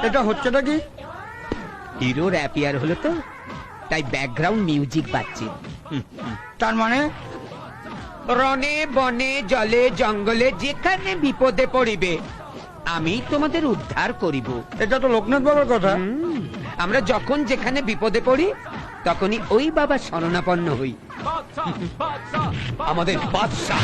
এটা হচ্ছেটা কি? হিরোর অ্যাপিয়ার হলো তো, তাই ব্যাকগ্রাউন্ড মিউজিক বাজছে। তার মানে রনে বনে জলে জঙ্গলে যেখানে বিপদে পড়িবে আমি তোমাদের উদ্ধার করিব। এটা তো লোকনাথ বাবার কথা। আমরা যখন যেখানে বিপদে পড়ি তখনই ওই বাবা শরণাপন্ন হই। আমাদের বাদশা।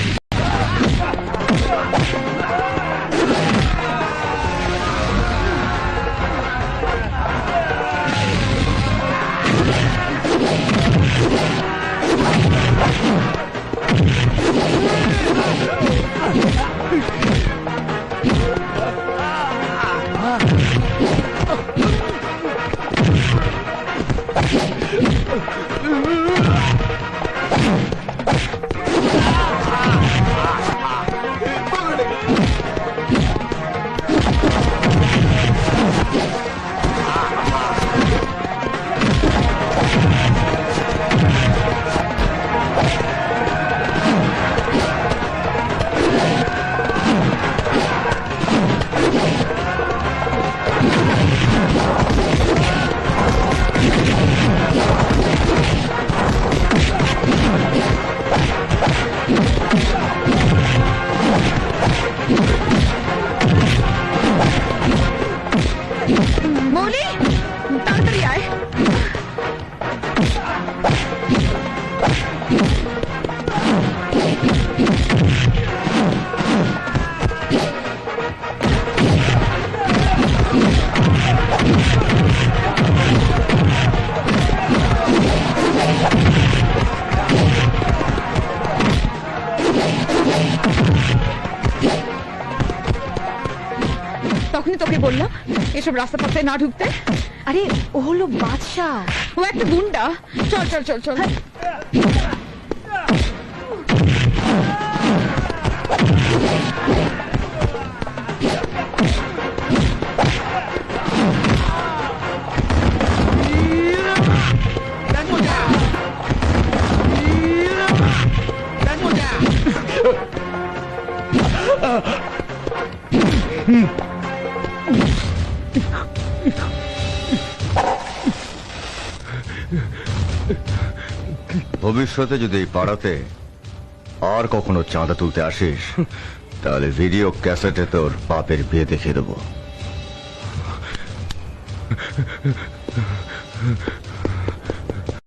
মৌলি, তাড়াতাড়ি আয়। তখনই তোকে বললাম এসব রাস্তা পথে না ঢুকতে। আরে ও হলো বাদশা, ও একটা গুন্ডা। চল চল চল চল। ভবিষ্যতে যদি এই পাড়াতে আর কখনো চাঁদা তুলতে আসিস তাহলে ভিডিও ক্যাসেটে তোর বাপের বিয়ে দেখিয়ে দেবো।